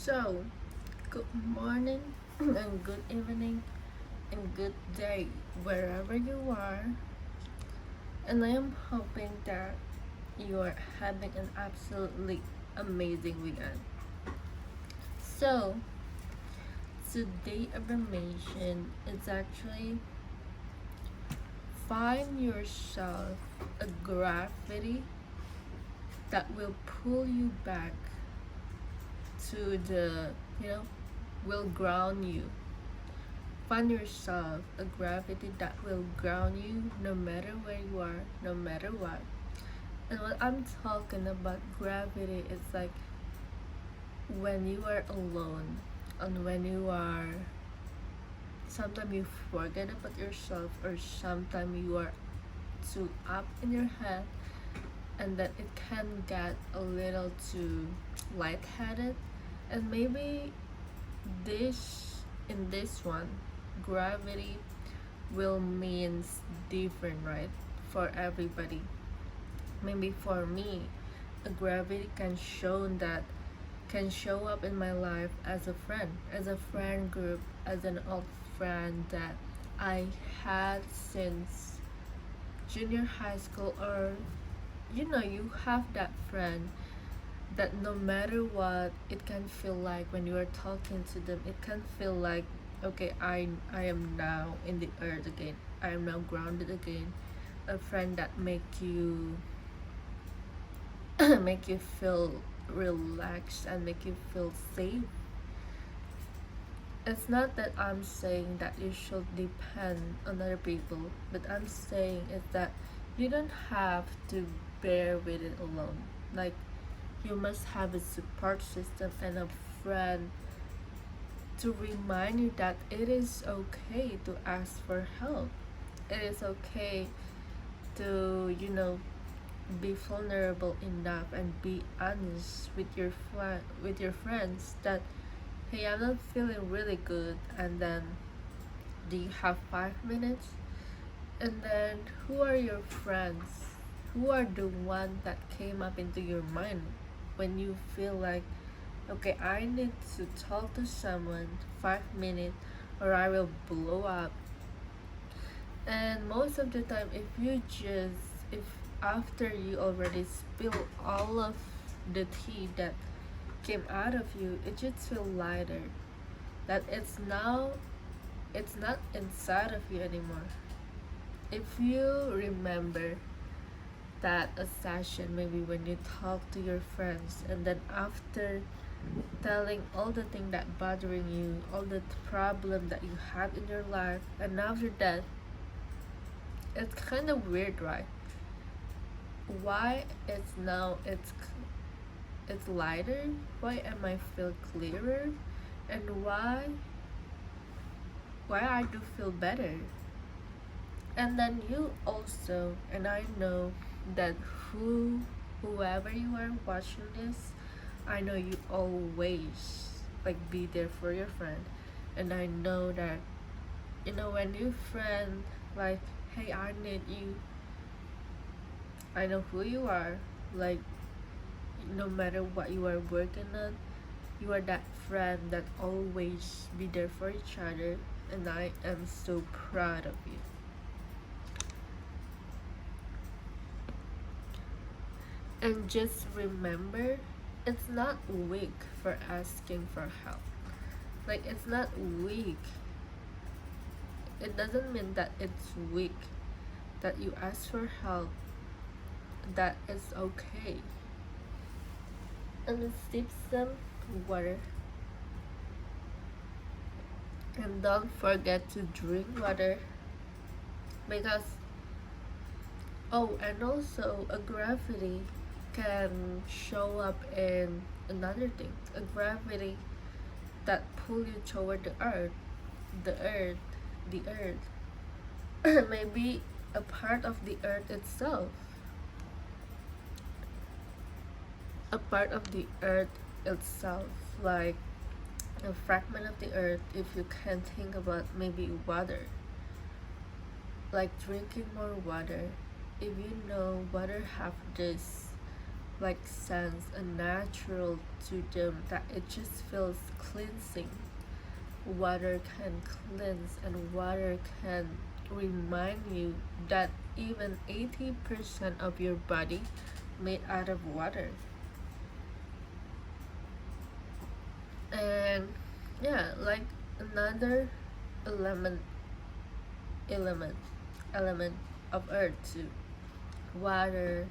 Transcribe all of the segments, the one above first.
So, good morning and good evening and good day wherever you are. And I am hoping that you are having an absolutely amazing weekend. So, today affirmation is actually find yourself a gravity that will pull you back to you know, will ground you. Find yourself a gravity that will ground you no matter where you are, no matter what. And what I'm talking about gravity is like when you are alone and when you are sometimes you forget about yourself or sometimes you are too up in your head and that it can get a little too lightheaded, and maybe this one gravity will means different, right, for everybody. Maybe for me a gravity can show up in my life as a friend group, as an old friend that I had since junior high school, or you have that friend that no matter what it can feel like when you are talking to them, it can feel like, okay, I am now in the earth again, I am now grounded again. A friend that make you make you feel relaxed and make you feel safe. It's not that I'm saying that you should depend on other people, but I'm saying is that you don't have to bear with it alone. Like, you must have a support system and a friend to remind you that it is okay to ask for help. It is okay to, be vulnerable enough and be honest with with your friends that, hey, I'm not feeling really good, and then do you have 5 minutes? And then who are your friends? Who are the one that came up into your mind when you feel like, okay, I need to talk to someone 5 minutes or I will blow up? And most of the time, if after you already spill all of the tea that came out of you, it just feel lighter. That it's not inside of you anymore. If you remember that a session, maybe when you talk to your friends, and then after telling all the thing that bothering you, all the problem that you have in your life, and after that, it's kind of weird, right? Why it's lighter? Why am I feel clearer? And why I do feel better? And then you also, and I know that whoever you are watching this, I know you always like be there for your friend. And I know that, when your friend like, hey, I need you, I know who you are. Like, no matter what you are working on, you are that friend that always be there for each other, and I am so proud of you. And just remember, it's not weak for asking for help. Like, it's not weak. It doesn't mean that it's weak that you ask for help, that it's okay. And sip some water. And don't forget to drink water, because, oh, and also a gravity can show up in another thing. A gravity that pull you toward the earth, the earth. Maybe a part of the earth itself, a part of the earth itself, like a fragment of the earth. If you can think about maybe water, like drinking more water. If you know water have this like sense and natural to them that it just feels cleansing. Water can cleanse, and water can remind you that even 80% of your body made out of water. And yeah, like another element element element of earth too. Water,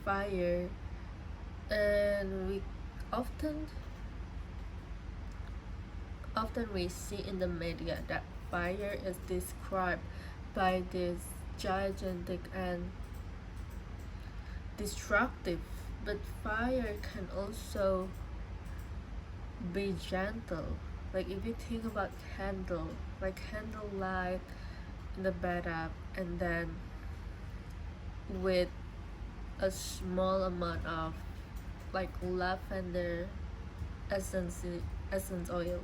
fire, and we often often we see in the media that fire is described by this gigantic and destructive, but fire can also be gentle. Like if you think about candle, like candle light in the bathtub, and then with a small amount of like lavender essence essence oil,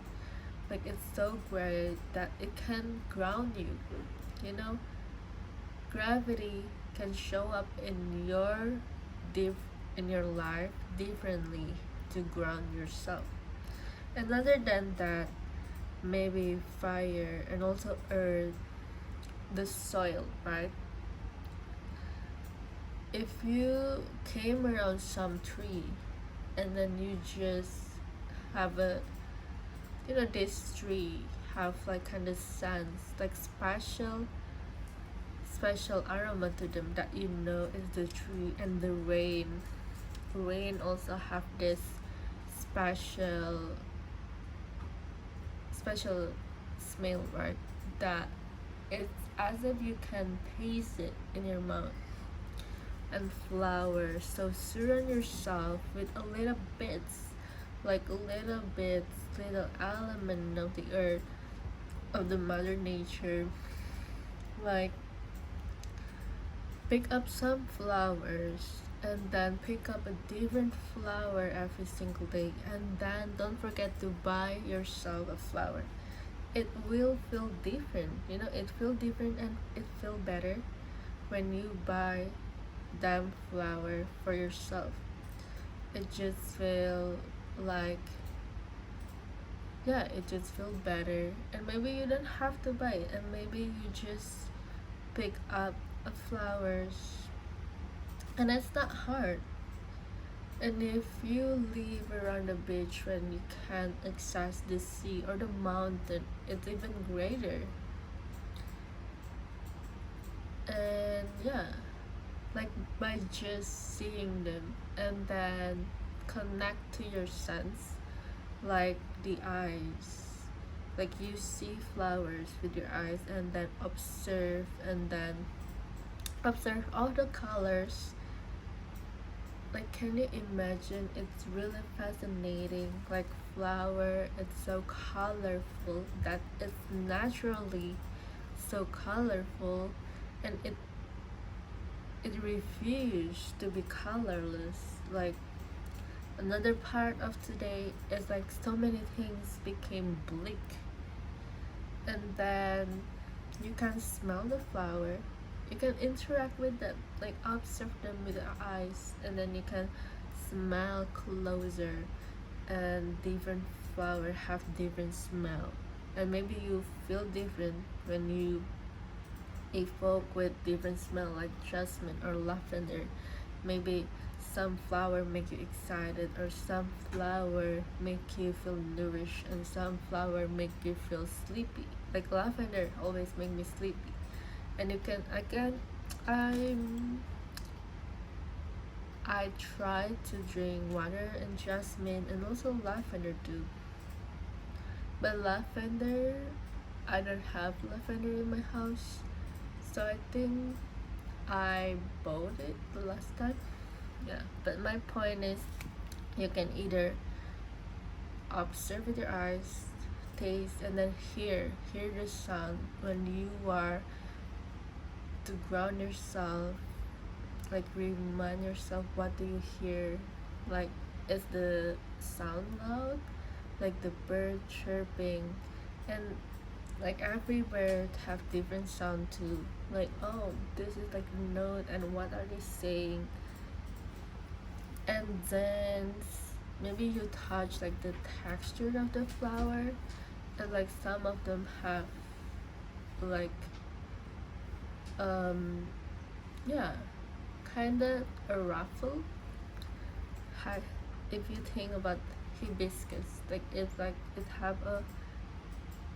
like it's so great that it can ground you, you know. Gravity can show up in in your life differently to ground yourself. And other than that, maybe fire and also earth, the soil, right? If you came around some tree and then you just have a, you know, this tree have like kind of sense, like special aroma to them that you know is the tree. And the rain also have this special special smell, right? That it's as if you can taste it in your mouth. And flowers, so surround yourself with a little bits, like a little bits, little element of the earth, of the mother nature. Like pick up some flowers and then pick up a different flower every single day, and then don't forget to buy yourself a flower. It will feel different, you know, it feel different and it feel better when you buy damn flower for yourself. It just feel like, yeah, it just feel better. And maybe you don't have to buy it, and maybe you just pick up a flowers, and it's not hard. And if you live around the beach when you can't access the sea or the mountain, it's even greater. And yeah, like by just seeing them and then connect to your sense, like the eyes. Like you see flowers with your eyes and then observe all the colors. Like can you imagine, it's really fascinating. Like flower, it's so colorful that it's naturally so colorful, and it refused to be colorless. Like another part of today is like so many things became bleak, and then you can smell the flower, you can interact with them, like observe them with your eyes, and then you can smell closer, and different flower have different smell, and maybe you feel different when you evoke with different smell like jasmine or lavender. Maybe some flower make you excited, or some flower make you feel nourished, and some flower make you feel sleepy. Like lavender always make me sleepy. And you can again, I try to drink water and jasmine and also lavender too. But lavender, I don't have lavender in my house, so I think I bought it the last time. Yeah, but my point is, you can either observe with your eyes, taste, and then hear the sound when you are to ground yourself. Like remind yourself, what do you hear? Like is the sound loud? Like the bird chirping, and like every bird have different sound too. Like, oh, this is like a note, and what are they saying? And then maybe you touch like the texture of the flower, and like some of them have like um yeah, kind of a ruffle. If you think about hibiscus, like it have a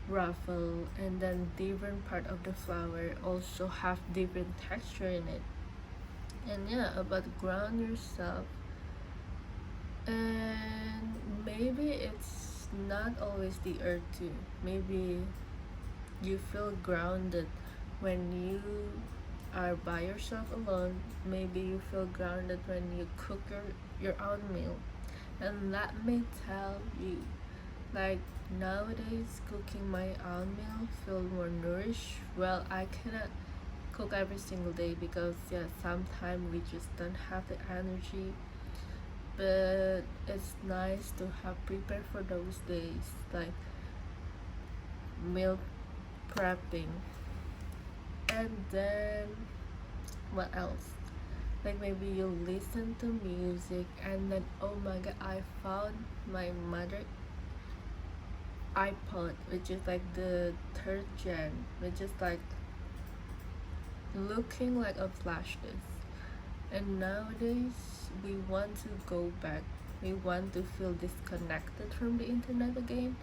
ruffle, and then different part of the flower also have different texture in it. And yeah, about ground yourself, and maybe it's not always the earth too. Maybe you feel grounded when you are by yourself alone. Maybe you feel grounded when you cook your own meal, and that may tell you like nowadays cooking my own meal feel more nourished. Well, I cannot cook every single day because yeah, sometimes we just don't have the energy, but it's nice to have prepared for those days, like meal prepping. And then what else, like maybe you listen to music, and then oh my god, I found my mother iPod, which is like the third gen, which is like looking like a flash disk. And nowadays we want to go back, we want to feel disconnected from the internet again,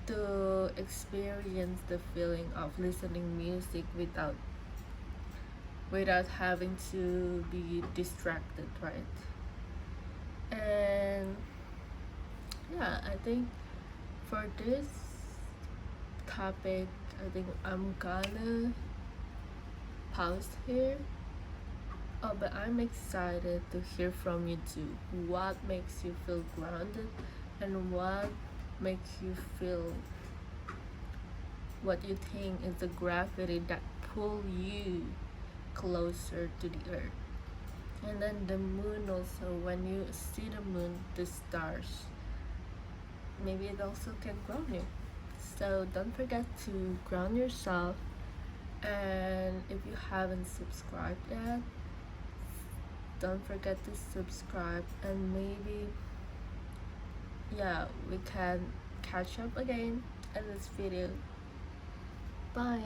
to experience the feeling of listening music without having to be distracted, right? And yeah, I think for this topic, I think I'm gonna pause here. Oh, but I'm excited to hear from you too. What makes you feel grounded, and what makes you feel, what you think is the gravity that pull you closer to the earth. And then the moon also, when you see the moon, the stars, maybe it also can ground you. So don't forget to ground yourself, and if you haven't subscribed yet, don't forget to subscribe, and maybe yeah, we can catch up again in this video. Bye.